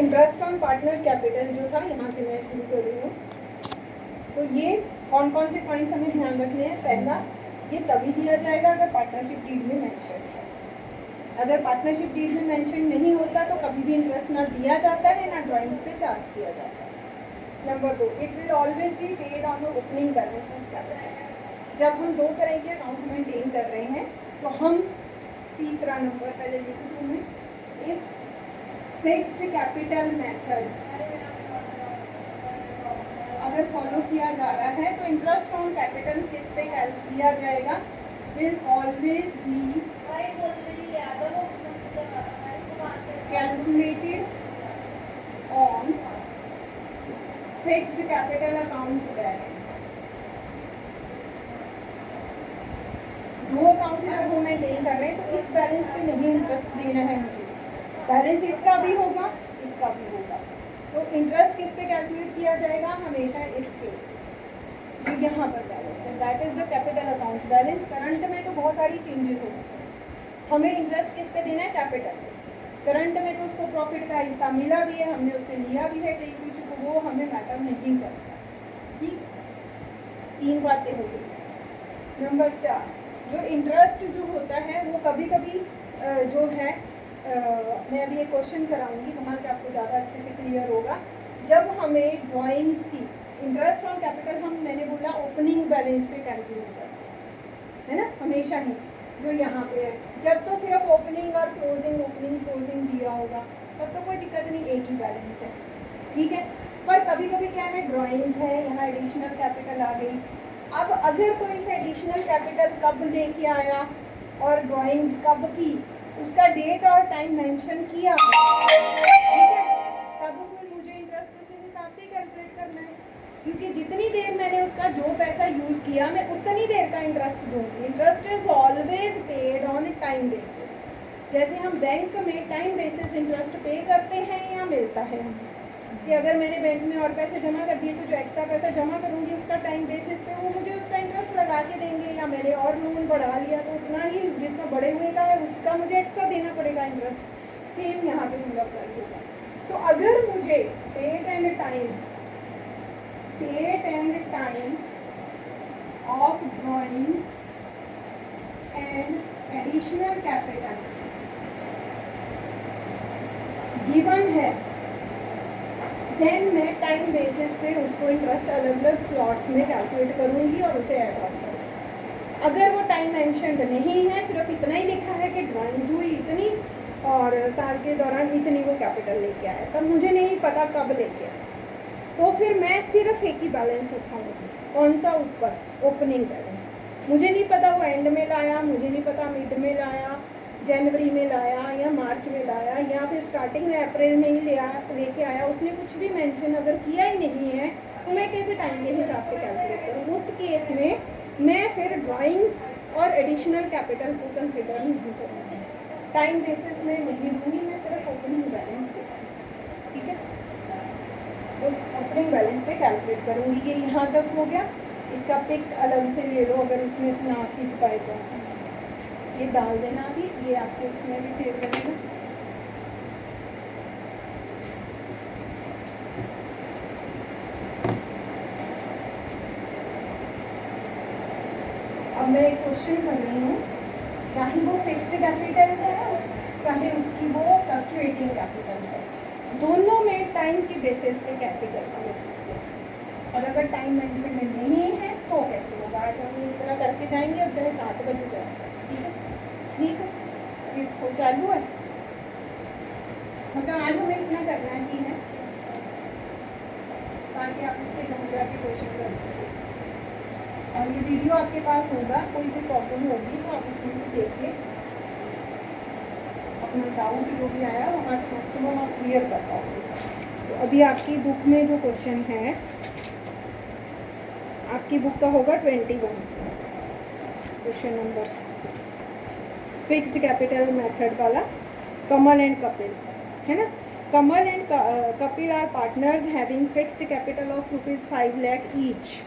Interest on partner capital जो था, यहाँ से मैं शुरू कर रही हूँ। तो ये कौन कौन से पॉइंट्स हमें ध्यान रखने हैं। पहला, ये तभी दिया जाएगा अगर पार्टनरशिप डीड में मेंशन है। अगर पार्टनरशिप डीड में मेंशन नहीं होता तो कभी भी इंटरेस्ट ना दिया जाता है ना ड्राइंग्स पे चार्ज किया जाता है। Number 2, it will always be paid on opening balance of capital. जब हम दो तरह के अकाउंट मेंटेन कर रहे हैं तो हम तीसरा नंबर पहले लिख दूँ मैं, इफ फिक्स्ड कैपिटल मेथड अगर फॉलो किया जा रहा है तो इंटरेस्ट ऑन कैपिटल किस पे किया जाएगा, will always be calculated on fixed capital account balance. दो अकाउंट जब हम मेंटेन कर रहे हैं तो इस बैलेंस पे नहीं इंटरेस्ट देना है मुझे, बैलेंस इसका भी होगा इसका भी होगा। तो इंटरेस्ट किस पे कैलकुलेट किया जाएगा, हमेशा इसके जो यहाँ पर बैलेंस है, that is the capital account balance. Current में तो बहुत सारी चेंजेस होती हैं, हमें इंटरेस्ट किस पे देना है, कैपिटल पे। करंट में तो उसको प्रॉफिट का हिस्सा मिला भी है, हमने उससे लिया भी है कई कुछ, तो वो हमें मैटर नहीं करता। ठीक, 3 बातें हो गई। नंबर 4, जो इंटरेस्ट जो होता है वो कभी कभी जो है मैं अभी एक क्वेश्चन कराऊंगी, वहाँ से आपको ज़्यादा अच्छे से क्लियर होगा। जब हमें ड्राइंग्स की इंटरेस्ट ऑन कैपिटल हम मैंने बोला ओपनिंग बैलेंस पे कैलकुलेट करते हैं, है ना, हमेशा ही जो यहाँ पे है। जब तो सिर्फ ओपनिंग और क्लोजिंग दिया होगा तब तो कोई दिक्कत नहीं, एक ही बैलेंस है, ठीक है। पर कभी कभी क्या है, ड्राइंग्स है, यहाँ एडिशनल कैपिटल आ गई। अब अगर कोई से एडिशनल कैपिटल कब लेके आया और ड्राइंग्स कब की, उसका डेट और टाइम मेंशन किया, ठीक है, तब फिर मुझे इंटरेस्ट उसी हिसाब से कैलकुलेट करना है, क्योंकि जितनी देर मैंने उसका जो पैसा यूज़ किया मैं उतनी देर का इंटरेस्ट दूंगी। Interest is always paid on time basis. जैसे हम बैंक में टाइम बेसिस इंटरेस्ट पे करते हैं या मिलता है हमें, कि अगर मैंने बैंक में और पैसे जमा कर दिए तो जो एक्स्ट्रा पैसा जमा करूँगी उसका टाइम बेसिस पे वो मुझे उसका इंटरेस्ट लगा के देंगे, या मैंने और लोन बढ़ा लिया तो उतना ही जितना बढ़े हुए का है उसका मुझे एक्स्ट्रा देना पड़ेगा इंटरेस्ट। सेम यहाँ पे भी अप्लाई होगा। तो अगर मुझे date and time of drawings and additional capital given है, देन मैं टाइम बेसिस पे उसको इंटरेस्ट अलग अलग स्लॉट्स में कैलकुलेट करूँगी और उसे ऐड ऑन करूँगी। अगर वो टाइम मेंशन्ड नहीं है, सिर्फ इतना ही लिखा है कि ड्राइंग्स हुई इतनी और साल के दौरान इतनी वो कैपिटल लेके आया, तब मुझे नहीं पता कब लेके आया, तो फिर मैं सिर्फ एक ही बैलेंस उठाऊँगी। कौन सा, ऊपर ओपनिंग बैलेंस। मुझे नहीं पता वो एंड में लाया, मुझे नहीं पता मिड में लाया, जनवरी में लाया या मार्च में लाया या फिर स्टार्टिंग में अप्रैल में ही लेके आया, उसने कुछ भी मेंशन अगर किया ही नहीं है तो मैं कैसे टाइम के हिसाब से कैलकुलेट करूँ। उस केस में मैं फिर ड्राइंग्स और एडिशनल कैपिटल को कंसिडर नहीं करूँगी, टाइम बेसिस में नहीं दूँगी, मैं सिर्फ ओपनिंग बैलेंस पे, ठीक है, उस ओपनिंग बैलेंस पे कैलकुलेट करूँगी। ये यहाँ तक हो गया। इसका पिक अलग से ले लो, अगर उसमें से ना खींच पाए तो ये डाल देना अभी, ये आपको उसमें भी सेव करेगा। अब मैं एक क्वेश्चन कर रही हूँ, चाहे वो फिक्स्ड कैपिटल है चाहे उसकी वो फ्लक्चुएटिंग कैपिटल है, दोनों में टाइम के बेसिस पे कैसे करना है, और अगर टाइम मेंशन में नहीं है तो कैसे होगा। आज हम इतना करके जाएंगे, अब चाहे 7 बजे जाएंगे, ठीक है, ठीक है, ये तो चालू है, मतलब आज हमें इतना करना ही है ताकि आप इसके घर जाके क्वेश्चन कर सकें। और ये वीडियो आपके पास होगा, कोई भी प्रॉब्लम होगी तो आप उसमें से देख के अपना डाउट जो भी आया वहाँ से मैक्सिमम आप क्लियर कर पाओगे। तो अभी आपकी बुक में जो क्वेश्चन है, आपकी बुक का होगा 21 question number, fixed capital method वाला, कमल एंड कपिल, है ना। Kamal and Kapil are partners having fixed capital of ₹5 lakh each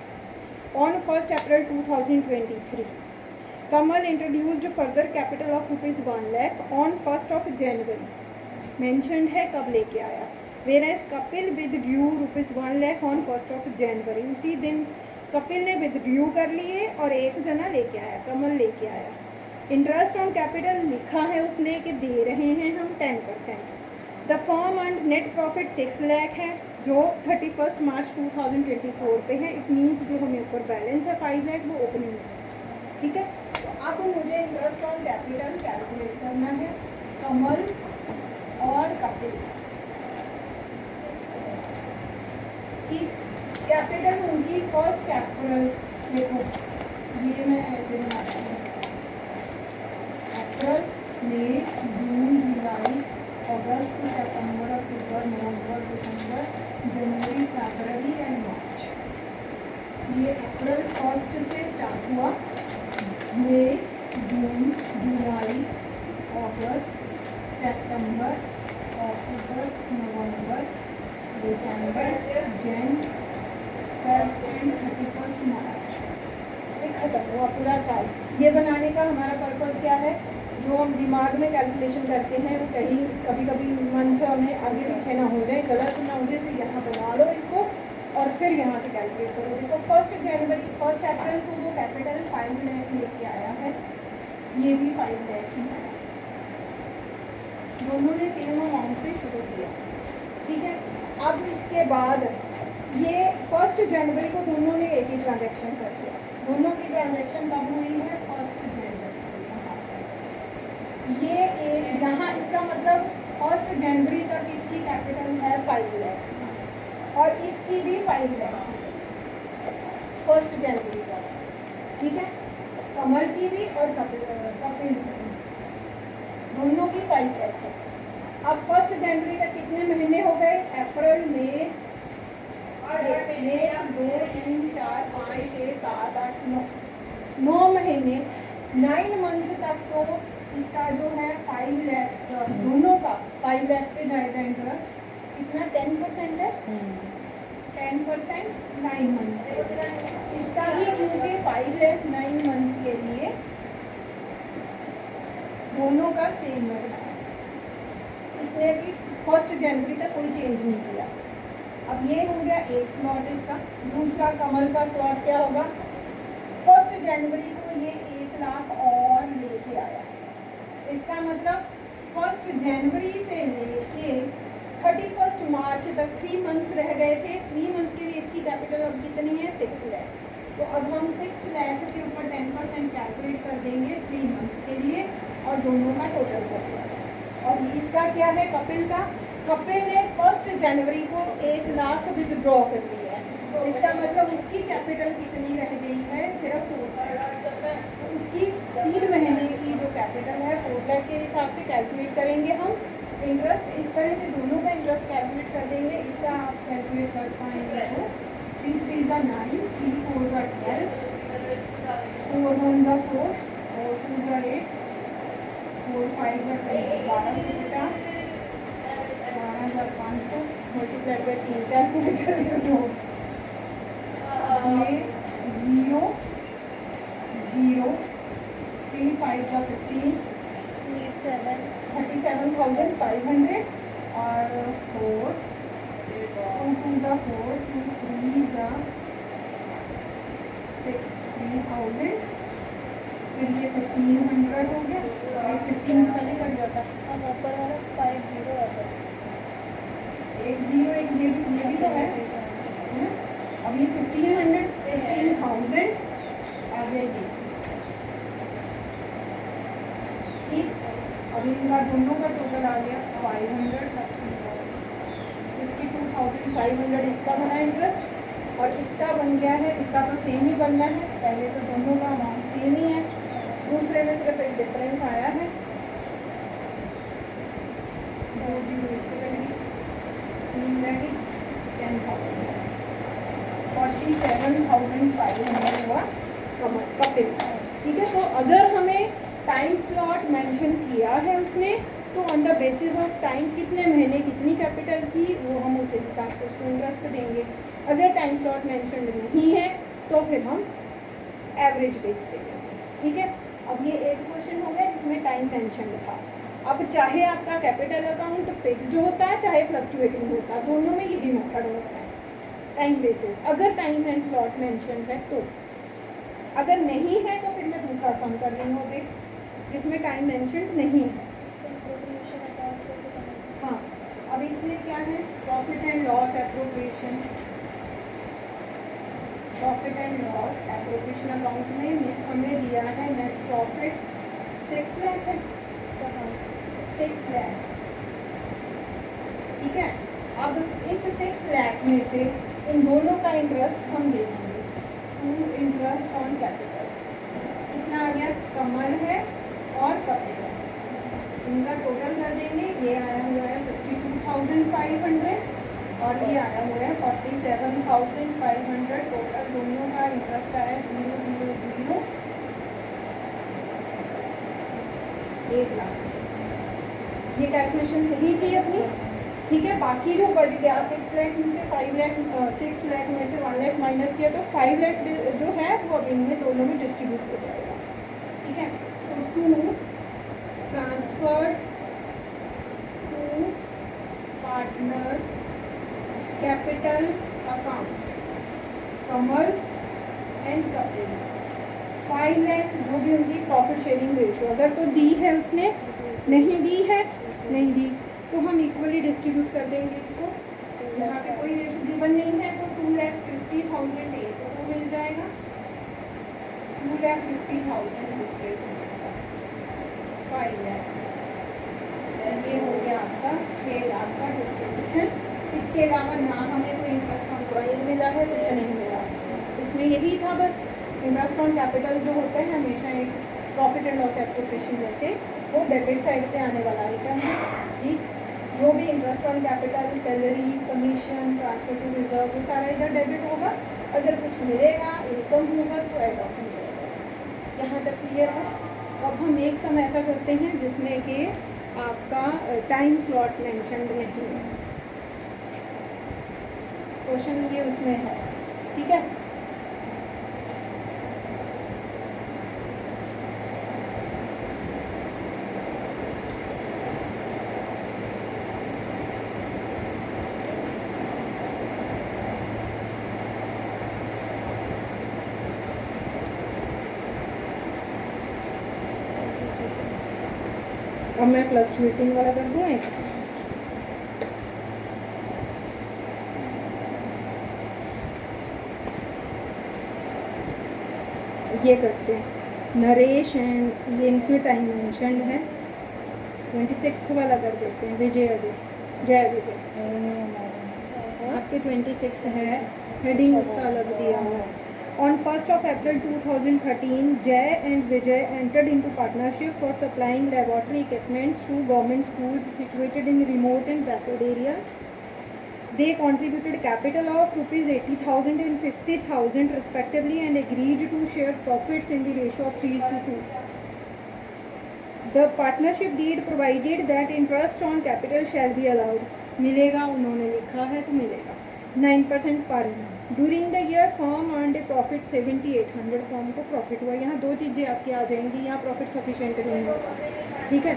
on 1st April 2023. Kamal introduced further capital of ₹1 lakh on 1st of January. Mentioned है कब लेके आया, whereas Kapil withdrew ₹1 lakh on 1 January. उसी दिन कपिल ने विद ड्यू कर लिए और एक जना लेके आया, कमल लेके आया। इंटरेस्ट ऑन कैपिटल लिखा है उसने कि दे रहे हैं हम 10%। The firm and net profit 6 lakh है जो 31 मार्च 2024 पे है। इट मीन्स जो हमें ऊपर बैलेंस है 5 लाख वो ओपनिंग है, ठीक है। तो अब मुझे इंटरेस्ट ऑन कैपिटल कैलकुलेट करना है कमल और कपिल, ठीक। कैपिटल उनकी फर्स्ट कैपिटल देखो ये मैं ऐसे बनाती हूँ, अप्रैल मई जून जुलाई अगस्त सितंबर अक्टूबर नवंबर दिसंबर जनवरी फरवरी एंड मार्च। ये अप्रैल फर्स्ट से स्टार्ट हुआ, मई जून जुलाई अगस्त सितंबर अक्टूबर नवंबर दिसंबर जन एंड 31 मार्च, ये खत्म हुआ पूरा साल। ये बनाने का हमारा पर्पज़ क्या है, जो हम दिमाग में कैलकुलेशन करते हैं वो कहीं कभी कभी मंथ में आगे पीछे ना हो जाए, गलत ना हो जाए, तो यहाँ बना लो इसको और फिर यहाँ से कैलकुलेट करो। देखो 1 अप्रैल को वो कैपिटल 5 लाख लेके आया है, ये भी 5 लाख ही है, दोनों ने सेम अमाउंट से शुरू किया, ठीक है। अब इसके बाद ये 1 जनवरी को दोनों ने एक ही ट्रांजैक्शन कर दिया। दोनों की ट्रांजैक्शन कब हुई है 1 जनवरी। ये एक यहाँ इसका मतलब 1 जनवरी तक इसकी कैपिटल है 5 लाख और इसकी भी 5 लाख 1 जनवरी तक, ठीक है। कमल की भी और कपिल की दोनों की 5 लाख है। अब 1 जनवरी तक कितने महीने हो गए, अप्रैल मई 2 3 4 5 6 7 8 9 महीने, 9 मंथ्स तक तो इसका जो है 5 लाख दोनों का 5 लाख पे जाएगा इंटरेस्ट। कितना 10% है, 10% 9 मंथ्स से। इसका भी क्योंकि 5 लाख 9 मंथ्स के लिए दोनों का सेम है, इसने भी 1 जनवरी तक कोई चेंज नहीं किया। अब ये हो गया एक स्लॉट इसका। दूसरा कमल का स्लॉट क्या होगा, 1 जनवरी को ये 1 लाख और लेके आया, इसका मतलब 1 जनवरी से लेके 31 मार्च तक 3 मंथ्स रह गए थे। 3 मंथ्स के लिए इसकी कैपिटल अब कितनी है 6 लाख। तो अब हम 6 लाख के ऊपर 10% कैलकुलेट कर देंगे 3 मंथ्स के लिए और दोनों का टोटल कर दिया। और इसका क्या है कपिल का, कपिल ने 1 जनवरी को 1 लाख विदड्रॉ कर लिया है, तो इसका मतलब उसकी कैपिटल कितनी रह गई है सिर्फ 4 लाख। तो उसकी 3 महीने की जो कैपिटल है 4 लाख के हिसाब से कैलकुलेट करेंगे हम इंटरेस्ट। इस तरह से दोनों का इंटरेस्ट कैलकुलेट कर देंगे। इसका आप कैलकुलेट कर पाएंगे तो 3 3 ज़ा 9, 3 4 ज़ा 12, 4 1 ज़ा 4 और 2 ज़ा 8, 4 5 ज़ा 1250, 12,500 मल्टीप्लाइड बाई 3 कैलकुलेटर ये 0 0 3 5 ज़ा 15, 37,500 और 4 2 2 ज़ा 4 2 3 ज़ा 6 3,000, फिर ये 1,500 हो गया और 15 से पहले कट जाता। अब ऊपर वाला 50 है बस, एक 0 एक 0 ये भी तो है ना। अब ये 1,500 15,000 आ जाएगी, ठीक। अब इनका दोनों का टोटल आ गया 500 52,500 इसका बना इंटरेस्ट और इसका बन गया है। इसका तो सेम ही बनना है, पहले तो दोनों का अमाउंट सेम ही है, दूसरे में सिर्फ एक डिफरेंस आया है। 2 0 इससे करेंगे 3 लगी 10,000 47,500 हुआ कपिल, ठीक है। तो अगर हमें टाइम स्लॉट मेंशन किया है उसने तो on the basis of time कितने महीने कितनी कैपिटल की वो हम उस हिसाब से उसको इंटरेस्ट देंगे। अगर टाइम स्लॉट मेंशन नहीं है तो फिर हम एवरेज बेस पे देंगे, ठीक है। अब ये एक क्वेश्चन हो गया जिसमें टाइम मेंशन था। अब चाहे आपका कैपिटल अकाउंट फिक्स्ड होता है चाहे फ्लक्चुएटिंग होता है, दोनों में यही मेथड होता है टाइम बेसिस, अगर टाइम एंड स्लॉट मेंशन है तो। अगर नहीं है तो फिर मैं दूसरा सम कर रही हूँ देख, जिसमें टाइम मेंशन नहीं है। हाँ, अब इसमें क्या है, profit and loss appropriation. Profit and loss appropriation account में हमें दिया है नेट प्रॉफिट 6 लाख है, 6 लाख, ठीक है। अब इस 6 लाख में से इन दोनों का इंटरेस्ट हम दे देंगे, टू इंटरेस्ट ऑन कैपिटल। कितना आ गया, कमल है और कैपिटल, इनका टोटल कर देंगे। ये आया हुआ है 52,500 और ये आया हुआ है 47,500। टोटल दोनों का इंटरेस्ट आया 0,0,0 1 लाख। ये कैलकुलेशन सही थी अपनी, ठीक है। बाकी जो बच गया 6 लाख में से 5 लाख, 6 लाख में से 1 लाख माइनस किया तो 5 लाख जो है वो अब इनमें दोनों में डिस्ट्रीब्यूट हो जाएगा, ठीक है। तो 2 transfer to partners capital account Kamal and Kapil. 5 lakh जो भी उनकी प्रॉफिट शेयरिंग रेशियो, अगर तो दी है उसने, नहीं दी है, नहीं दी तो हम इक्वली डिस्ट्रीब्यूट कर देंगे इसको। यहाँ पे कोई रेशियो गिवन नहीं है तो 2,50,000 एक को मिल जाएगा, 2,50,000 दूसरे को, 5 लाख। ये हो गया आपका 6 लाख का डिस्ट्रीब्यूशन। इसके अलावा ना हमें कोई इंटरेस्ट ऑन ड्राइंग मिला है, कुछ नहीं मिला। इसमें यही था बस, इंटरेस्ट ऑन कैपिटल जो होता है हमेशा एक प्रॉफिट एंड लॉस एप्रोप्रिएशन में से वो डेबिट साइड पे आने वाला आइटम है, ठीक। जो भी interest on capital, salary, commission, transporting reserve, वो सारा इधर डेबिट होगा। अगर कुछ मिलेगा, इनकम होगा तो एड ऑफ हो जाएगा। यहाँ तक क्लियर है। अब हम एक सम ऐसा करते हैं जिसमें कि आपका टाइम स्लॉट मेंशन नहीं है, क्वेश्चन ये उसमें है, ठीक है। अब मैं फ्लक्चुएटिंग वाला कर दूँ एक, ये करते हैं नरेश एंड ये इनमें टाइम मेंशन है, 26 वाला कर देते हैं। विजय अजय, जय विजय, आपके 26 है, हेडिंग उसका अलग दिया हुआ है। On 1st of April 2013, Jay and Vijay entered into partnership for supplying laboratory equipments to government schools situated in remote and backward areas. They contributed capital of rupees 80,000 and 50,000 respectively and agreed to share profits in the ratio of 3:2. The partnership deed provided that interest on capital shall be allowed. मिलेगा, उन्होंने लिखा है तो मिलेगा 9% पर annum. During the year form earned A profit 7,800, form को profit हुआ। यहाँ दो चीज़ें आपकी आ जाएंगी, यहाँ प्रॉफिट सफिशिएंट नहीं होगा, ठीक है।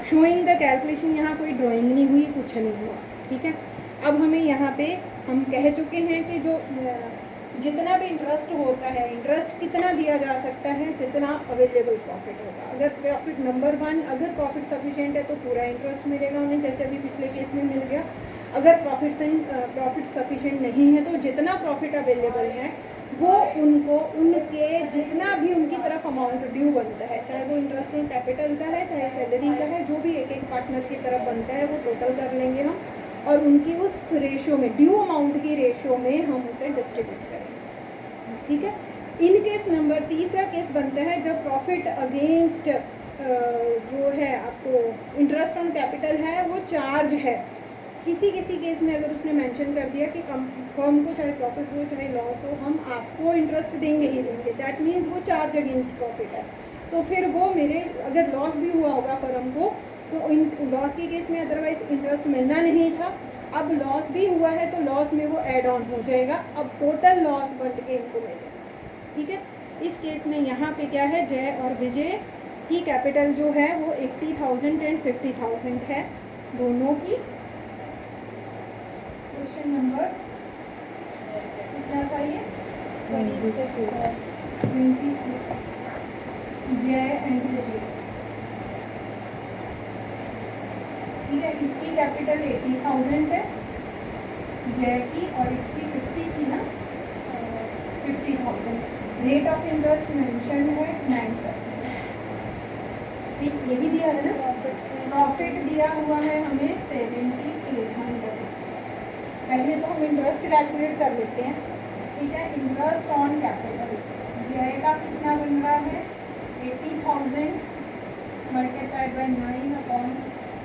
शोइंग द कैलकुलेशन, यहाँ कोई ड्राइंग नहीं हुई, कुछ नहीं हुआ, ठीक है। अब हमें यहाँ पे हम कह चुके हैं कि जो जितना भी इंटरेस्ट होता है, इंटरेस्ट कितना दिया जा सकता है, जितना अवेलेबल प्रॉफिट होगा। अगर प्रॉफिट नंबर 1 अगर प्रॉफिट सफिशिएंट है तो पूरा इंटरेस्ट मिलेगा उन्हें, जैसे अभी पिछले केस में मिल गया। अगर प्रॉफिट सफिशिएंट नहीं है तो जितना प्रॉफिट अवेलेबल है वो उनको उनके जितना भी उनकी तरफ अमाउंट ड्यू बनता है, चाहे वो इंटरेस्ट ऑन कैपिटल का है चाहे सैलरी का है, जो भी एक एक पार्टनर की तरफ बनता है वो टोटल कर लेंगे हम और उनकी उस रेशियो में, ड्यू अमाउंट की रेशियो में हम उसे डिस्ट्रीब्यूट करेंगे, ठीक है। इन केस नंबर तीसरा केस बनता है जब प्रॉफिट अगेंस्ट जो है आपको इंटरेस्ट ऑन कैपिटल है वो चार्ज है। किसी किसी केस में अगर उसने मेंशन कर दिया कि फर्म को चाहे प्रॉफिट हो चाहे लॉस हो हम आपको इंटरेस्ट देंगे ही देंगे, दैट मीन्स वो चार्ज अगेंस्ट प्रॉफिट है, तो फिर वो मेरे अगर लॉस भी हुआ होगा फर्म को तो इन लॉस के केस में अदरवाइज इंटरेस्ट मिलना नहीं था, अब लॉस भी हुआ है तो लॉस में वो एड ऑन हो जाएगा, अब टोटल लॉस बंट के इनको मिलेगा, ठीक है। इस केस में यहाँ पे क्या है, जय और विजय की कैपिटल जो है वो 80,000 एंड 50,000 है दोनों की। क्वेश्चन नंबर कितना था ये? 26 जय एंड जे। ठीक है, इसकी कैपिटल 80,000 है जय की, और इसकी 50 की ना 50,000। रेट ऑफ इंटरेस्ट मेंशन है 9%। ठीक, यही दिया है ना। प्रॉफिट दिया हुआ है हमें 7,800। पहले तो हम इंटरेस्ट कैलकुलेट कर लेते हैं। ठीक है, इंटरेस्ट ऑन कैपिटल जय का कितना बन रहा है? 80,000 मल्टीप्लाइड बाय 9 अपॉन,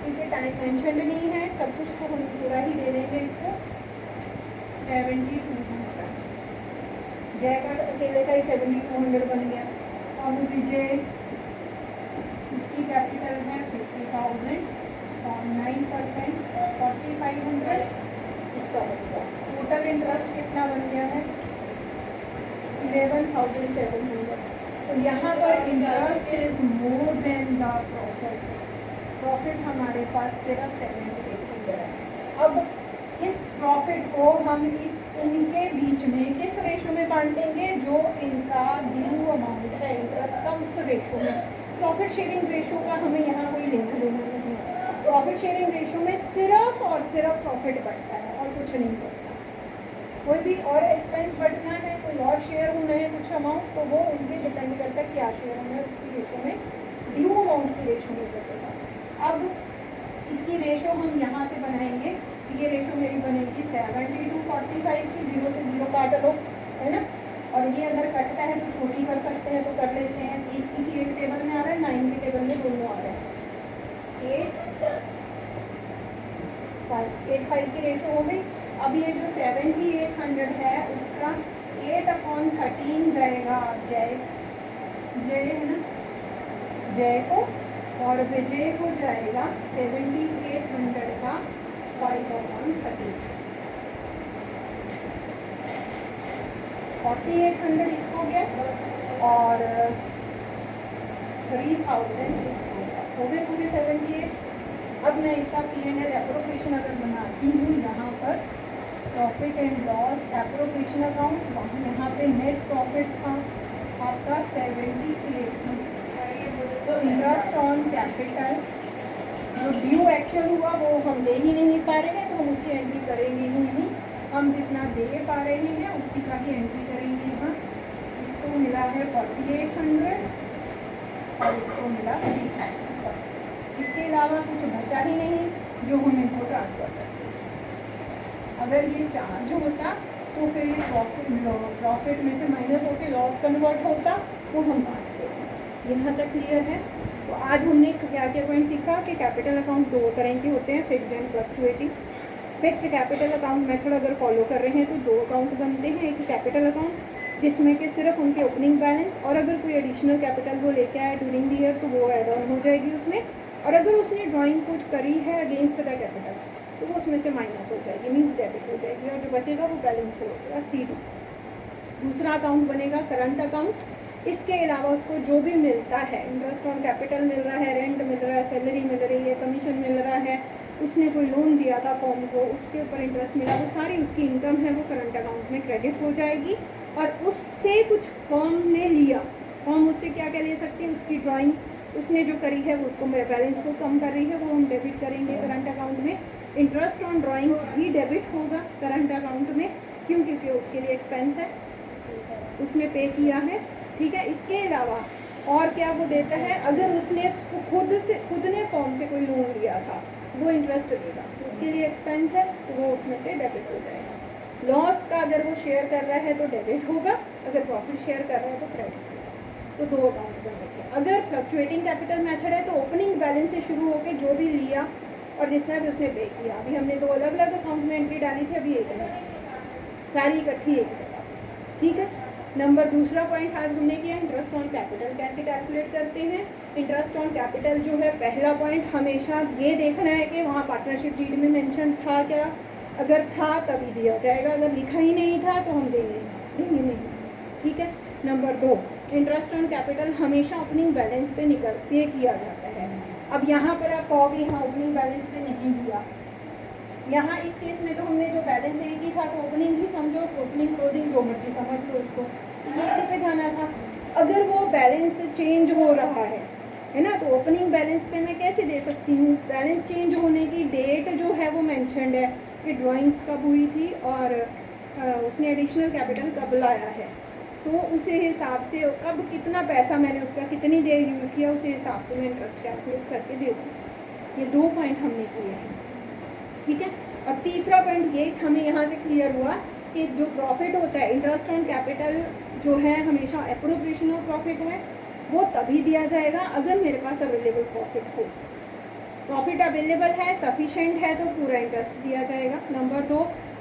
ठीक है टाइम मेंशन नहीं है, सब कुछ तो हम पूरा ही दे देंगे इसको। 7,200 जय का अकेले का ही 7,200 बन गया। अब विजय उसकी कैपिटल है 50,000 और 9% 4,500 इसका बन गया। टोटल इंटरेस्ट कितना बन गया है? 11,700। तो यहाँ पर interest is more than the profit. Profit हमारे पास सिर्फ 7,800 है। अब इस प्रॉफिट को हम इनके बीच में किस रेशो में बांटेंगे? जो इनका ड्यू अमाउंट है इंटरेस्ट का, उस रेशो में। प्रॉफिट शेयरिंग रेशो का हमें यहाँ कोई लेना देना नहीं है। प्रॉफिट शेयरिंग रेशो में सिर्फ और सिर्फ प्रॉफिट बढ़ता है और कुछ नहीं बढ़ता। कोई भी और एक्सपेंस बढ़ना है, कोई और शेयर होना है कुछ अमाउंट, तो वो उनके डिपेंड करता है क्या शेयर होना है, उसकी रेशो में ड्यू अमाउंट की रेशो में बदलेगा। अब इसकी रेशो हम यहाँ से बनाएंगे। ये रेशो मेरी बनेगी 70/45 की, 0 से 0 काट लो, है ना। और ये अगर कटता है तो छोटी कर सकते हैं, तो कर लेते हैं। किसी एक टेबल में आ रहा है, 9 के टेबल में दोनों आ रहे हैं। 8/5 की रेशो हो गई। अब ये जो 7,800 है उसका 8/13 जाएगा जय है ना, जय को, और विजय को जाएगा 7,800 का 5/13। 4,800 इसको गया और 3,000 इसको गया, हो गए पूरे 78। अब मैं इसका P&L एप्रोप्रिएशन अगर बनाती हूँ, यहाँ पर profit and loss appropriation account, वहाँ यहाँ पे नेट प्रॉफिट था आपका 78। तो इंटरेस्ट ऑन कैपिटल जो ड्यू एक्चुअल हुआ वो हम दे ही नहीं पा रहे हैं, तो हम उसकी एंट्री करेंगे ही नहीं। हम जितना दे पा रहे हैं उसी का ही एंट्री करेंगे यहाँ। इसको मिला है 4,800 और इसको मिला 3,000 बस। इसके अलावा कुछ बचा ही नहीं जो हम इनको ट्रांसफ़र करते। अगर ये चार्ज होता तो फिर ये प्रॉफिट में से माइनस होकर लॉस कन्वर्ट होता, तो हम बांटते हैं। यहाँ तक क्लियर है। तो आज हमने क्या क्या पॉइंट सीखा कि कैपिटल अकाउंट 2 तरह के होते हैं, fixed and fluctuating. Fixed capital account method अगर फॉलो कर रहे हैं तो 2 अकाउंट बनते हैं। एक कैपिटल अकाउंट जिसमें कि सिर्फ उनके ओपनिंग बैलेंस, और अगर कोई एडिशनल कैपिटल वो लेके आए ड्यूरिंग द ईयर तो वो एड ऑन हो जाएगी उसमें। और अगर उसने ड्राइंग कुछ करी है अगेंस्ट द कैपिटल तो वो उसमें से माइनस हो जाएगी, मीन्स डेबिट हो जाएगी, और जो बचेगा वो बैलेंस से होगा, CD। दूसरा अकाउंट बनेगा करंट अकाउंट। इसके अलावा उसको जो भी मिलता है, इंटरेस्ट ऑन कैपिटल मिल रहा है, रेंट मिल रहा है, सैलरी मिल रही है, कमीशन मिल रहा है, उसने कोई लोन दिया था फॉर्म को, उसके ऊपर इंटरेस्ट मिला, वो सारी उसकी इनकम है वो करंट अकाउंट में क्रेडिट हो जाएगी। और उससे कुछ फॉर्म ने लिया, फॉर्म उससे क्या क्या ले सकती है, उसकी ड्राइंग उसने जो करी है वो उसको बैलेंस को कम कर रही है, वो हम डेबिट करेंगे करंट अकाउंट में। इंटरेस्ट ऑन ड्राइंग्स भी डेबिट होगा करंट अकाउंट में, क्योंकि उसके लिए एक्सपेंस है, उसने पे किया है। ठीक है, इसके अलावा और क्या वो देता है, अगर उसने खुद ने फॉर्म से कोई लोन लिया था वो इंटरेस्ट देगा, उसके लिए एक्सपेंस है तो वो उसमें से डेबिट हो जाएगा। लॉस का अगर वो शेयर कर रहा है तो डेबिट होगा, अगर प्रॉफिट शेयर कर रहा है तो क्रेडिट होगा। तो 2 अकाउंट बनेंगे। अगर फ्लक्चुएटिंग कैपिटल मेथड है तो ओपनिंग बैलेंस से शुरू होकर जो भी लिया और जितना भी उसने पे किया, अभी हमने 2 अलग अलग अकाउंट में एंट्री डाली थी, अभी एक नहीं, सारी इकट्ठी एक जगह। ठीक है, नंबर दूसरा पॉइंट आज हमने किया इंटरेस्ट ऑन कैपिटल कैसे कैलकुलेट करते हैं। इंटरेस्ट ऑन कैपिटल जो है पहला पॉइंट हमेशा ये देखना है कि वहाँ पार्टनरशिप डीड में मेंशन था क्या, अगर था तभी दिया जाएगा, अगर लिखा ही नहीं था तो हम देंगे नहीं। ठीक है। नंबर 2 इंटरेस्ट ऑन कैपिटल हमेशा ओपनिंग बैलेंस पे पे किया जाता है। अब यहाँ पर आप कहोगे यहाँ ओपनिंग बैलेंस पे नहीं हुआ, यहाँ इस केस में तो हमने जो बैलेंस एक ही था तो ओपनिंग ही समझो, ओपनिंग क्लोजिंग जो मर्जी समझ लो उसको, ये इसी पे जाना था। अगर वो बैलेंस चेंज हो रहा है ना, तो ओपनिंग बैलेंस पे मैं कैसे दे सकती हूँ? बैलेंस चेंज होने की डेट जो है वो मेंशन्ड है कि ड्राइंग्स कब हुई थी और उसने एडिशनल कैपिटल कब लाया है, तो उसी हिसाब से कब कितना पैसा मैंने उसका कितनी देर यूज़ किया उसी हिसाब से मैं इंटरेस्ट कैलकुलेट करके दे दूँ। ये 2 पॉइंट हमने किए हैं, ठीक है। और तीसरा पॉइंट ये हमें यहाँ से क्लियर हुआ कि जो प्रॉफिट होता है इंटरेस्ट ऑन कैपिटल जो है हमेशा एप्रोप्रिएशन ऑफ प्रॉफिट है वो तभी दिया जाएगा अगर मेरे पास अवेलेबल प्रॉफिट हो। प्रॉफिट अवेलेबल है, सफिशेंट है तो पूरा इंटरेस्ट दिया जाएगा। नंबर 2,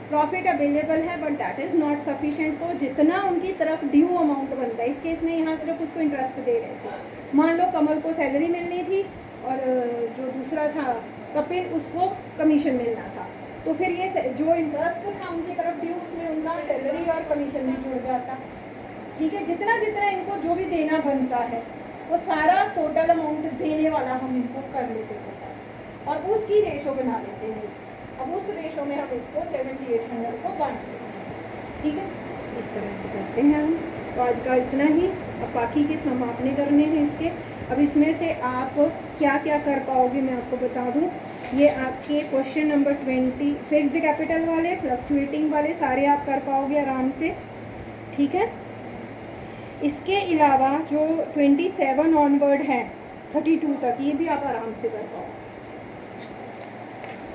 प्रॉफिट अवेलेबल है but that is not sufficient, तो जितना उनकी तरफ ड्यू अमाउंट बनता है, इस केस में यहाँ सिर्फ उसको इंटरेस्ट दे रहे थे। मान लो कमल को सैलरी मिलनी थी और जो दूसरा था कपिल उसको कमीशन मिलना था, तो फिर ये जो इंटरेस्ट था उनकी तरफ ड्यू उसमें उनका सैलरी और कमीशन भी जुड़ जाता, ठीक है। जितना जितना इनको जो भी देना बनता है वो सारा टोटल अमाउंट देने वाला हम इनको कर लेते हैं और उसकी रेशो बना लेते हैं। अब उस रेशो में हम इसको 7800 को बांट लेते हैं, ठीक है। इस तरह से करते हैं हम। तो आज का इतना ही, अब बाकी के सम आपने करने हैं इसके। अब इसमें से आप क्या क्या कर पाओगे मैं आपको बता दूं। ये आपके क्वेश्चन नंबर 20 फिक्स्ड कैपिटल वाले, फ्लक्चुएटिंग वाले सारे आप कर पाओगे आराम से, ठीक है। इसके अलावा जो 27 ऑनवर्ड है 32 तक, ये भी आप आराम से कर पाओगे,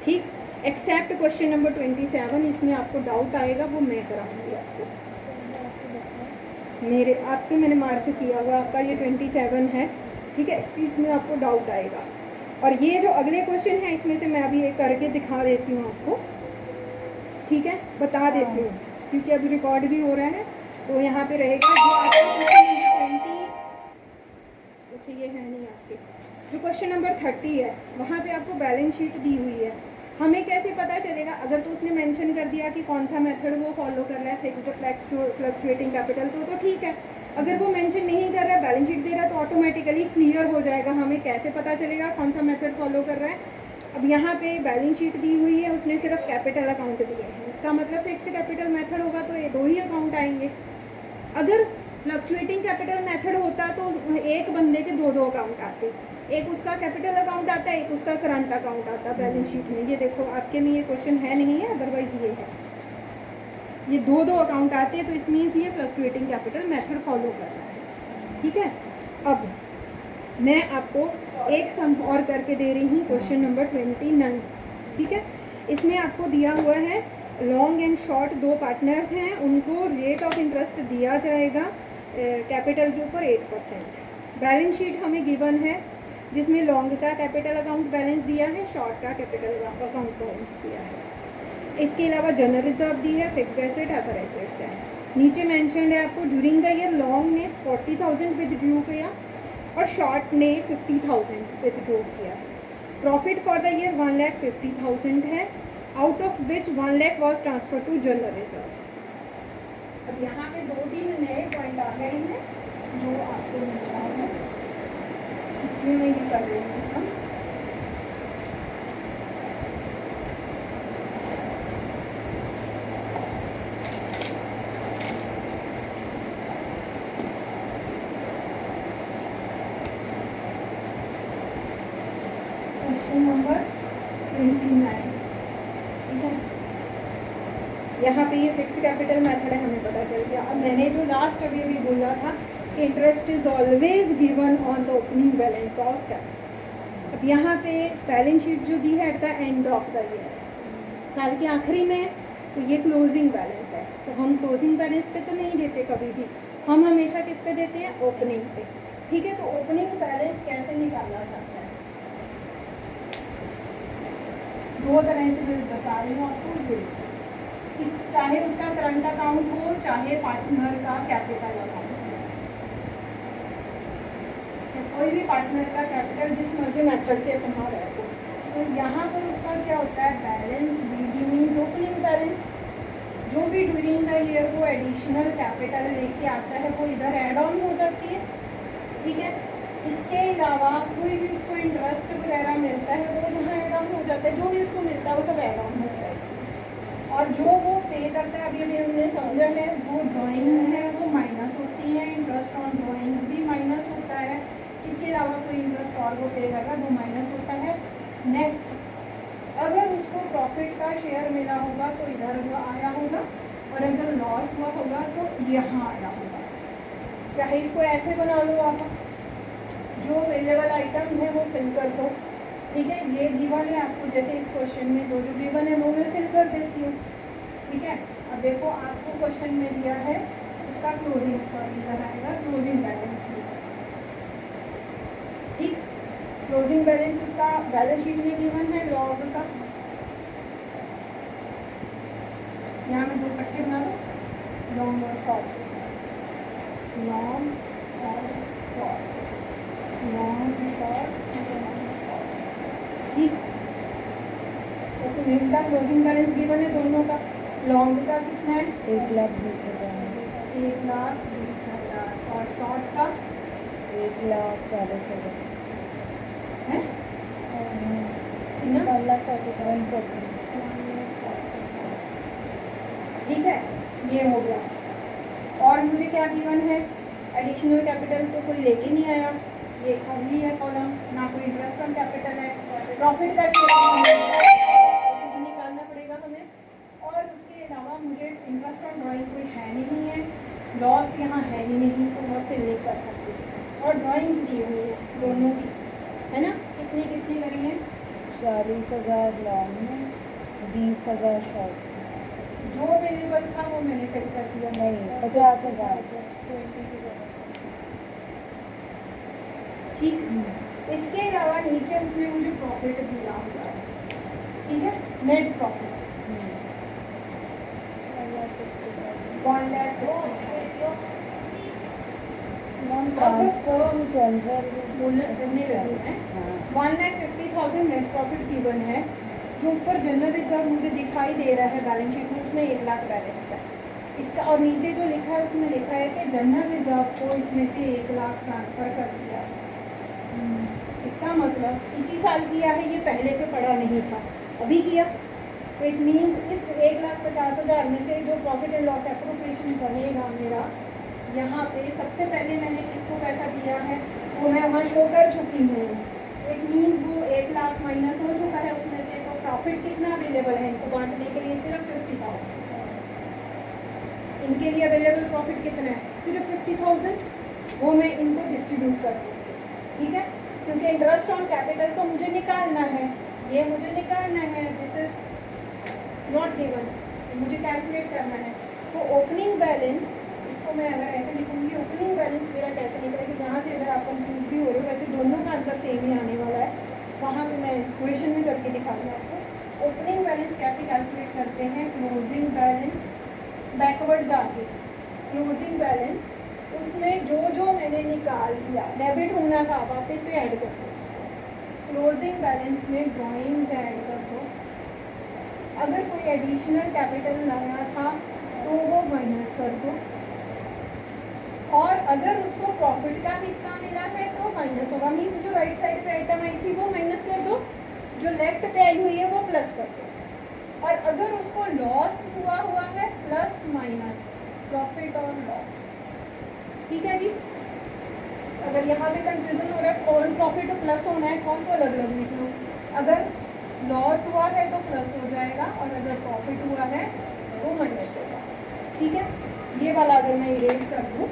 ठीक। एक्सेप्ट क्वेश्चन नंबर 27, इसमें आपको डाउट आएगा वो मैं कराऊंगी आपको। मैंने मार्क किया हुआ आपका ये 27 है, ठीक है। इसमें आपको डाउट आएगा। और ये जो अगले क्वेश्चन है इसमें से मैं अभी ये करके दिखा देती हूँ आपको, ठीक है, बता देती हूँ क्योंकि अभी रिकॉर्ड भी हो रहा है। तो यहाँ पे रहेगा जो आपका क्वेश्चन नंबर 20, अच्छा ये है नहीं आपके, जो क्वेश्चन नंबर 30 है वहाँ पे आपको बैलेंस शीट दी हुई है। हमें कैसे पता चलेगा? अगर तो उसने मेंशन कर दिया कि कौन सा मेथड वो फॉलो कर रहा है, फिक्स्ड फ्लक्चुएटिंग कैपिटल, तो ठीक है। अगर वो मेंशन नहीं कर रहा है, बैलेंस शीट दे रहा है, तो ऑटोमेटिकली क्लियर हो जाएगा। हमें कैसे पता चलेगा कौन सा मेथड फॉलो कर रहा है? अब यहाँ पे बैलेंस शीट दी हुई है, उसने सिर्फ कैपिटल अकाउंट दिए हैं, इसका मतलब फिक्स्ड कैपिटल मेथड होगा तो ये 2 ही अकाउंट आएंगे। अगर फ्लक्चुएटिंग कैपिटल मेथड होता तो एक बंदे के 2 अकाउंट आते, एक उसका कैपिटल अकाउंट आता है, एक उसका करंट अकाउंट आता है बैलेंस शीट में। ये देखो आपके में ये क्वेश्चन है नहीं है, अदरवाइज ये है, ये 2 अकाउंट आते हैं, तो इट मीन्स ये फ्लक्चुएटिंग कैपिटल मेथड फॉलो कर रहा है, ठीक है। अब मैं आपको एक सम और करके दे रही हूँ, क्वेश्चन नंबर 29, ठीक है। इसमें आपको दिया हुआ है लॉन्ग एंड शॉर्ट 2 पार्टनर्स हैं, उनको रेट ऑफ इंटरेस्ट दिया जाएगा कैपिटल के ऊपर 8%। बैलेंस शीट हमें गिवन है जिसमें लॉन्ग का कैपिटल अकाउंट बैलेंस दिया है, शॉर्ट का कैपिटल अकाउंट बैलेंस दिया है। इसके अलावा जनरल रिजर्व दी है, फिक्स्ड एसेट, अदर एसेट्स है। नीचे मेंशन्ड है आपको ड्यूरिंग द ईयर लॉन्ग ने 40,000 विदड्रॉ किया और शॉर्ट ने 50,000 विदड्रॉ किया। प्रॉफिट फॉर द ईयर 1,50,000 है, out of which 1 lakh was transfer to general reserves. अब यहाँ पे 2-3 नए पॉइंट आ गए हैं जो आपको मिल रहा है, इसमें मैं ये कर रही हूँ सब। क्वेश्चन नंबर 29, ठीक है। यहाँ पे ये फिक्स्ड कैपिटल मेथड है, हमें पता चल गया। अब मैंने जो लास्ट अभी बोला था कि interest is always given on the opening balance of capital. अब यहाँ पे बैलेंस शीट जो दी है at the end of the year, साल के आखिरी में, तो ये क्लोजिंग बैलेंस है, तो हम क्लोजिंग बैलेंस पे तो नहीं देते कभी भी, हम हमेशा किस पे देते हैं? ओपनिंग पे, ठीक है। तो ओपनिंग बैलेंस कैसे निकालना चाहते हैं? 2 तरह से मैं बता रही हूँ आपको। चाहे उसका करंट अकाउंट हो, चाहे पार्टनर का कैपिटल अकाउंट हो, कोई भी पार्टनर का कैपिटल जिस मर्जी मेथड से बना रहा है, तो यहाँ पर उसका क्या होता है? Balance BD means opening balance. जो भी ड्यूरिंग द ईयर वो एडिशनल कैपिटल लेके आता है वो इधर ऐड ऑन हो जाती है, ठीक है। इसके अलावा कोई भी उसको इंटरेस्ट वगैरह मिलता है वो यहाँ ऐड ऑन हो जाता है, जो भी उसको मिलता है वो सब ऐड ऑन होता है। और जो वो पे करता है, अभी हमने समझा है, वो ड्राइंग्स है वो माइनस होती है, इंटरेस्ट ऑन ड्राइंग्स भी माइनस होता है। इसके अलावा कोई इंटरेस्ट और वो पे कर रहा है वो माइनस होता है। नेक्स्ट, अगर उसको प्रॉफिट का शेयर मिला होगा तो इधर वो आया होगा, और अगर लॉस हुआ होगा तो यहाँ आया होगा। चाहे इसको ऐसे बना लो आप, जो अवेलेबल आइटम्स है वो फिल कर दो, ठीक है। ये गिवन है आपको, जैसे इस क्वेश्चन में जो जो गिवन है वो मैं फिल कर देती हूँ, ठीक है। अब देखो आपको क्वेश्चन में दिया है उसका क्लोजिंग, सॉरी इधर आएगा क्लोजिंग बैलेंस, ठीक। क्लोजिंग बैलेंस उसका बैलेंस शीट में गिवन है लॉग का, यहाँ में दो इकट्ठे बना दो, लॉन्ग और शॉर्ट, लॉन्ग और शॉर्ट, लॉन्ग शॉर्ट, ठीक। तो तुम्हें का क्लोजिंग बैलेंस गिवन है दोनों का। लॉन्ग का कितना है 1,20,000, 1,20,000, और शॉर्ट का 1,40,000 है ना, 1,40,000, ठीक है। ये हो गया। और मुझे क्या गिवन है, एडिशनल कैपिटल तो कोई लेके नहीं आया, ये खाली है कॉलम, ना कोई इंटरेस्ट ऑन कैपिटल है, प्रॉफिट का शेयर निकालना पड़ेगा हमें। और उसके अलावा मुझे इंटरेस्ट ऑन ड्राइंग कोई है नहीं है, लॉस यहाँ है ही नहीं तो मैं फिल नहीं कर सकती। और ड्राइंग्स दी हुई है दोनों की, है ना। कितनी कितनी करी है, 40,000 लॉन्ग में, 20,000 शॉर्ट। जो अवेलेबल था वो मैंने फिल कर दिया। नहीं, 50,000, ठीक। इसके अलावा नीचे उसने मुझे प्रॉफिट दिया हुआ है, ठीक है, नेट प्रॉफिट 1,50,000। ट्रांसफर जनरल बोलने करने लगी है, 1,50,000 नेट प्रॉफिट गिवन है। जो ऊपर जनरल रिजर्व मुझे दिखाई दे रहा है बैलेंस शीट में, उसमें 1,00,000 बैलेंस है इसका, और नीचे जो लिखा है उसमें लिखा है कि जनरल रिजर्व को इसमें से 1,00,000 ट्रांसफ़र कर दिया। इसका मतलब इसी साल किया है, ये पहले से पड़ा नहीं था, अभी किया। तो इट मीन्स इस 1,50,000 में से जो प्रॉफिट एंड लॉस एप्रोप्रिएशन बनेगा मेरा, यहाँ पे सबसे पहले मैंने किसको पैसा दिया है वो मैं वहाँ शो कर चुकी हूँ। इट मीन्स वो 1,00,000 माइनस हो चुका है उसमें से। तो प्रॉफिट कितना अवेलेबल है इनको बांटने के लिए, सिर्फ 50,000। इनके लिए अवेलेबल प्रॉफिट कितना है, सिर्फ 50,000। वो मैं इनको डिस्ट्रीब्यूट कर दूँगी, ठीक है। क्योंकि इंटरेस्ट ऑन कैपिटल तो मुझे निकालना है, ये मुझे निकालना है, दिस इज नॉट गिवन, मुझे कैलकुलेट करना है। तो ओपनिंग बैलेंस, इसको मैं अगर ऐसे लिखूँगी, ओपनिंग बैलेंस मेरा कैसे निकलेगा, यहाँ से अगर आप कंफ्यूज भी हो रहे हो, वैसे दोनों का आंसर सेम ही आने वाला है, वहाँ पे मैं क्वेश्चन में करके दिखाऊंगी आपको। ओपनिंग बैलेंस कैसे कैलकुलेट करते हैं, क्लोजिंग बैलेंस बैकवर्ड जाके, क्लोजिंग बैलेंस उसमें जो जो मैंने निकाल दिया, डेबिट होना था वापस से ऐड कर दो। क्लोजिंग बैलेंस में ड्राइंग्स ऐड कर दो। अगर कोई एडिशनल कैपिटल लाया था तो वो माइनस कर दो, और अगर उसको प्रॉफिट का हिस्सा मिला है तो माइनस होगा। मीन्स जो राइट साइड पे आइटम आई थी वो माइनस कर दो, जो लेफ्ट पे आई हुई है वो प्लस कर दो। और अगर उसको लॉस हुआ है, प्लस माइनस, प्रॉफिट और लॉस, ठीक है जी। अगर यहाँ पे कंफ्यूजन हो रहा है कौन प्रॉफिट और प्लस होना है, कौन को अलग अलग लिख लो। अगर लॉस हुआ है तो प्लस हो जाएगा, और अगर प्रॉफिट हुआ है तो माइनस होगा, ठीक है। ये वाला अगर मैं इरेज कर दूँ,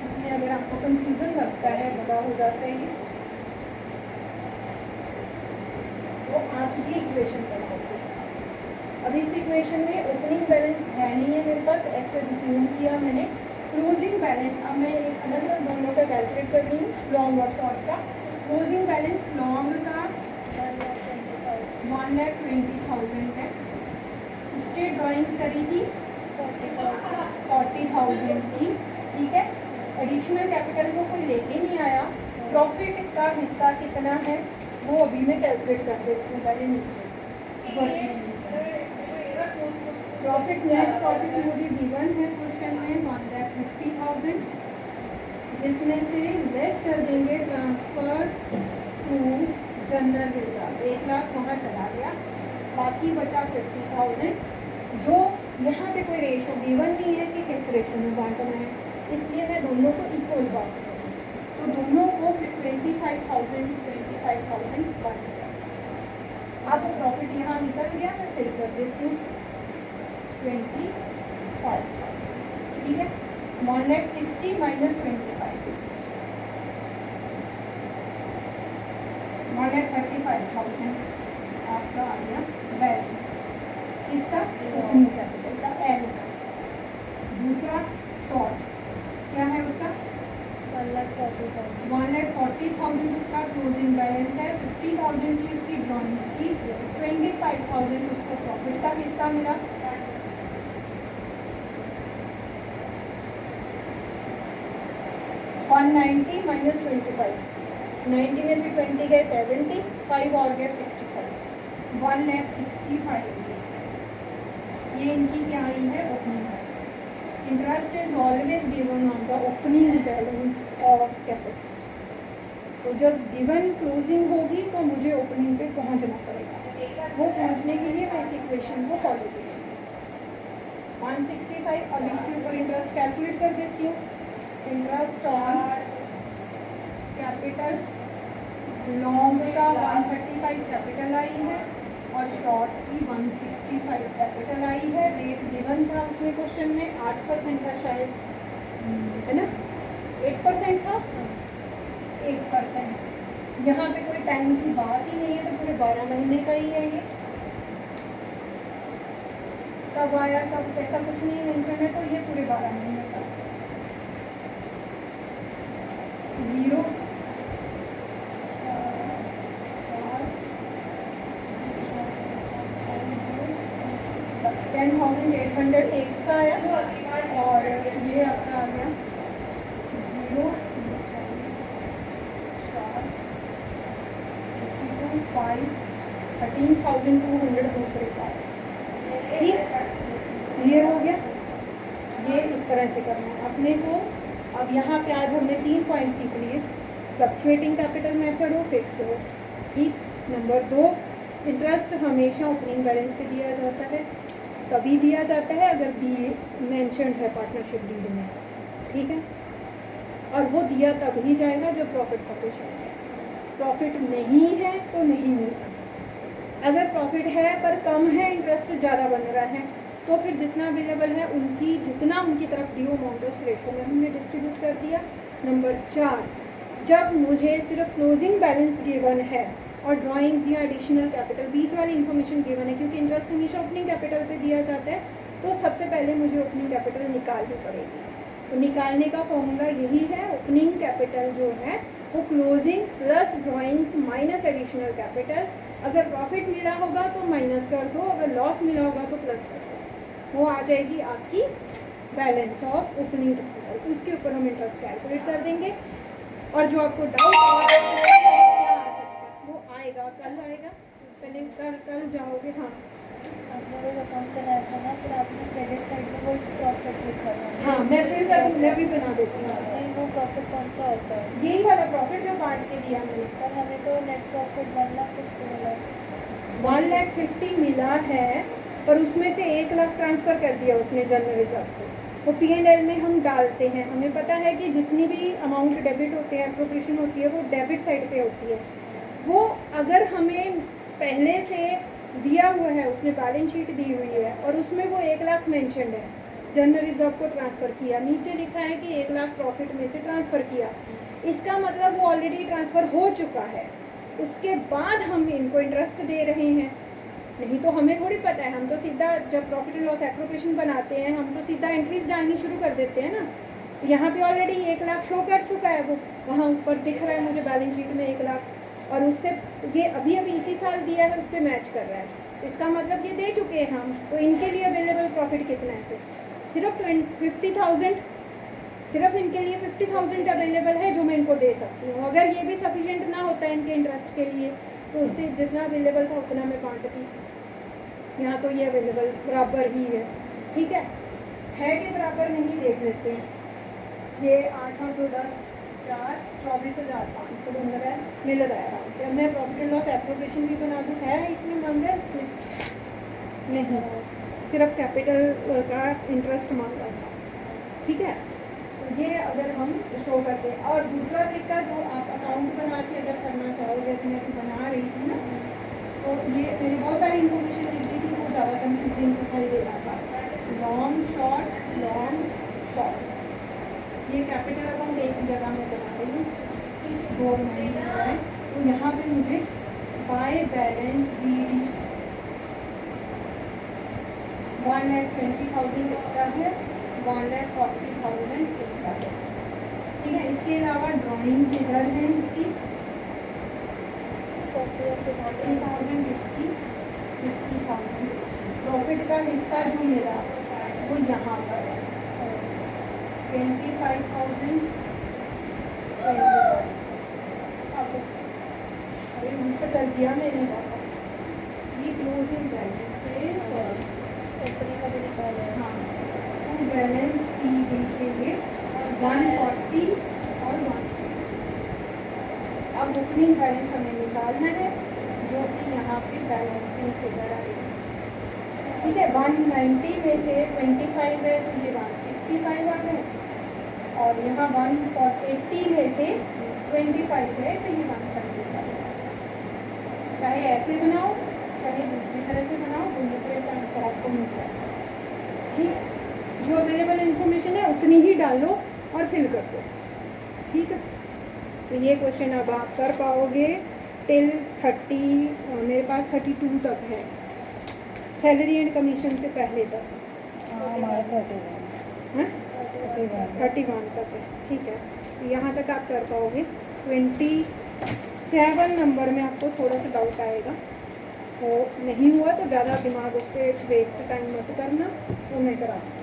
इसमें अगर आपको कंफ्यूजन लगता है, बड़ा हो जाता है ये, तो आप ये इक्वेशन बनाओगे। अब इस इक्वेशन में ओपनिंग बैलेंस है नहीं है मेरे पास, एक्स रिज्यूम किया मैंने। क्लोजिंग बैलेंस अब मैं एक अलग अलग दोनों का कैलकुलेट कर रही हूँ, लॉन्ग और शॉर्ट का। क्लोजिंग बैलेंस लॉन्ग का 1,20,000 है, उसकी ड्राइंग्स करी थी 40,000 की, ठीक है। एडिशनल कैपिटल को कोई लेके नहीं आया। प्रॉफिट का हिस्सा कितना है वो अभी मैं कैलकुलेट कर देती हूँ पहले नीचे। प्रॉफिट नेट प्रॉफिट मुझे गिवन है क्वेश्चन में 1,50,000, जिसमें से लेस कर देंगे transfer to general reserve, 1 lakh वहाँ चला गया, बाकी बचा 50,000, जो यहाँ पे कोई रेशो गिवन नहीं है कि किस रेशो में बांटना है, इसलिए मैं दोनों को इक्वल बांट दूँ। तो दोनों को 25,000 बांट जाए। अब प्रॉफिट यहाँ निकल गया, मैं फिल कर देती हूँ 25,000, ठीक है। 1,60,000 माइनस 25, 1,35,000 आपका आ गया बैलेंस, इसका ओपनिंग कैपिटल का एल का। दूसरा शॉर्ट क्या है उसका 1,40,000 उसका क्लोजिंग बैलेंस है, 50,000 की उसकी ड्रॉइंग्स की, 25,000 उसको प्रॉफिट का हिस्सा मिला। $190 माइनस 25, 90 में से 20 गए 70, 5 और गए 65, 1,65,000। ये इनकी क्या आई है ओपनिंग है। Interest is always given on the opening balance of capital. तो जब गिवन क्लोजिंग होगी तो मुझे ओपनिंग पे पहुंचना पड़ेगा, वो पहुंचने के लिए मैं इस इक्वेशन को फॉलो करूँगी। 165, अब इसके ऊपर इंटरेस्ट कैलकुलेट कर देती हूँ। इंटरेस्ट ऑन कैपिटल, लॉन्ग का 135 कैपिटल आई है और शॉर्ट की 165 कैपिटल आई है। रेट गिवन था उसमें क्वेश्चन में 8% था शायद, है ना, 8% था, 8%। यहाँ पे कोई टाइम की बात ही नहीं है, तो पूरे 12 महीने का ही है ये। कब आया कब ऐसा कुछ नहीं मेंशन है, तो ये पूरे 12 महीने का। 0 10,808 का आया और ये आपका आ गया 0 5 13,200 दूसरे का। ठीक, क्लियर हो गया। ये इस तरह से करना है अपने को। अब यहाँ पे आज हमने 3 पॉइंट सीख लिए, फ्लक्चुएटिंग कैपिटल मेथड हो, फिक्स्ड हो। ठीक, नंबर 2, इंटरेस्ट हमेशा ओपनिंग बैलेंस पे दिया जाता है, तभी दिया जाता है अगर दिए मेंशन्ड है पार्टनरशिप डीड में, ठीक है। और वो दिया तभी जाएगा जब प्रॉफिट सफिशिएंट है। प्रॉफिट नहीं है तो नहीं मिलेगा। अगर प्रॉफिट है पर कम है, इंटरेस्ट ज़्यादा बन रहा है, तो फिर जितना अवेलेबल है जितना उनकी तरफ ड्यू अमाउंट है उस रेशो में हमने डिस्ट्रीब्यूट कर दिया। नंबर 4, जब मुझे सिर्फ क्लोजिंग बैलेंस गिवन है और ड्राइंग्स या एडिशनल कैपिटल बीच वाली इन्फॉर्मेशन गिवन है, क्योंकि इंटरेस्ट हमेशा ओपनिंग कैपिटल पे दिया जाता है, तो सबसे पहले मुझे ओपनिंग कैपिटल निकालनी पड़ेगी। तो निकालने का फॉर्मूला यही है, ओपनिंग कैपिटल जो है वो closing plus drawings minus additional capital. अगर प्रॉफिट मिला होगा तो माइनस कर दो, अगर लॉस मिला होगा तो प्लस कर दो, वो आ जाएगी आपकी बैलेंस ऑफ ओपनिंग कैपिटल। उसके ऊपर हम इंटरेस्ट कैलकुलेट कर देंगे। और जो आपको डाउट क्या आ सकता है वो आएगा, कल आएगा, पहले कल जाओगे। हाँ, मेरे अकाउंट बनाया था ना, फिर आपने क्रेडिट साइड में वो प्रॉफिट लिखा था। हाँ, मैं फिर कर दूँ, मैं भी बना देती हूँ। नहीं, वो प्रॉफिट कौन सा होता है? यही वाला प्रॉफिट जो बांट के दिया मैंने। पर हमें तो नेट प्रॉफिट 1,50,000 मिला। 1,50,000 मिला है, पर उसमें से 1 लाख ट्रांसफ़र कर दिया उसने जनरल रिजर्व को। वो P&L में हम डालते हैं, हमें पता है कि जितनी भी अमाउंट डेबिट होते हैं, एप्रोप्रिएशन होती है, वो डेबिट साइड पे होती है। वो अगर हमें पहले से दिया हुआ है, उसने बैलेंस शीट दी हुई है और उसमें वो 1 लाख मेंशन्ड है, जनरल रिजर्व को ट्रांसफ़र किया, नीचे लिखा है कि 1 लाख प्रॉफिट में से ट्रांसफ़र किया, इसका मतलब वो ऑलरेडी ट्रांसफ़र हो चुका है। उसके बाद हम इनको इंटरेस्ट दे रहे हैं, नहीं तो हमें थोड़ी पता है। हम तो सीधा जब प्रॉफिट एंड लॉस एप्रोप्रिएशन बनाते हैं, हम तो सीधा एंट्रीज डालनी शुरू कर देते हैं ना। यहाँ पे ऑलरेडी 1 लाख शो कर चुका है, वो वहाँ ऊपर दिख रहा है मुझे बैलेंस शीट में 1 लाख, और उससे ये अभी इसी साल दिया है उससे मैच कर रहा है, इसका मतलब ये दे चुके हैं हम। तो इनके लिए अवेलेबल प्रॉफिट कितना है? फिर सिर्फ 50,000, सिर्फ इनके लिए 50,000 अवेलेबल है जो मैं इनको दे सकती हूँ। अगर ये भी सफिशिएंट ना होता है इनके इंटरेस्ट के लिए, तो उससे जितना अवेलेबल था उतना मैं बांटती। यहाँ तो ये अवेलेबल बराबर ही है, ठीक है कि बराबर नहीं, देख लेते हैं। ये 8 और 2 10 4 24,500 बन रहा है, मिल रहा है आराम से। अब मैं प्रॉफिट एंड लॉस एप्रोप्रिएशन भी बना दूँ, है इसमें मांगा है इसमें नहीं, सिर्फ कैपिटल का इंटरेस्ट मांगा था, ठीक है। तो ये अगर हम शो करते हैं, और दूसरा तरीका जो आप अकाउंट बना के अगर करना चाहो, जैसे मैं बना रही थी ना, तो ये मैंने बहुत सारी इन्फॉर्मेशन लिखी थी, वो ज़्यादा कंफ्यूजिंग दिखाई दे रहा था। लॉन्ग शॉर्ट, ये कैपिटल अकाउंट एक जगह में बना रही हूँ, 2 महीने है। तो यहाँ पे मुझे बाय बैलेंस BD 1,20,000 इसका है, 1,40,000 इसका है, ठीक है। इसके अलावा ड्राइंग्स इधर हैं इसकी 40,000 इसकी, 50,000 इसकी। प्रॉफिट का हिस्सा जो मेरा वो यहाँ पर है 25,000। अरे उनको कर दिया मैंने, ये क्लोजिंग प्राइस पे कंपनी का भी निकाला है। हाँ, तो बैलेंस CD के लिए 140 और 140। अब ओपनिंग बैलेंस हमें निकालना है, जो कि यहाँ पे बैलेंसिंग फिगर आएगी, ठीक है। 190 में से 25 है तो ये 165 आ गए, और यहाँ 180 में से 25 है तो ये 135। चाहे ऐसे बनाओ चाहे दूसरी तरह से बनाओ, दोनों तरह से आंसर आपको मिल जाएगा, ठीक। जो अवेलेबल इंफॉर्मेशन है उतनी ही डालो और फिल कर दो, ठीक है। तो ये क्वेश्चन अब आप कर पाओगे टिल 30, मेरे पास 32 तक है, सैलरी एंड कमीशन से पहले तक। हमारा 31 तक है, ठीक है। तो यहाँ तक आप कर पाओगे। 27 नंबर में आपको थोड़ा सा डाउट आएगा, वो नहीं हुआ तो ज़्यादा दिमाग उस पर वेस्ट टाइम मत करना, वो मैं करा दूँगी,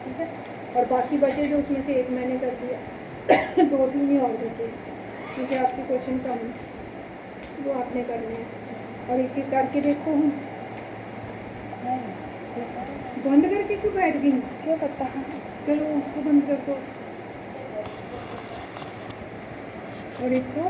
ठीक है। और बाकी बचे जो उसमें से एक मैंने कर दिया 2-3 ही और बचे, क्योंकि आपके क्वेश्चन कम हैं, वो आपने करने हैं। और एक एक करके देखो, हम बंद करके क्यों बैठ गई? क्या पता है। चलो उसको बंद कर दो और इसको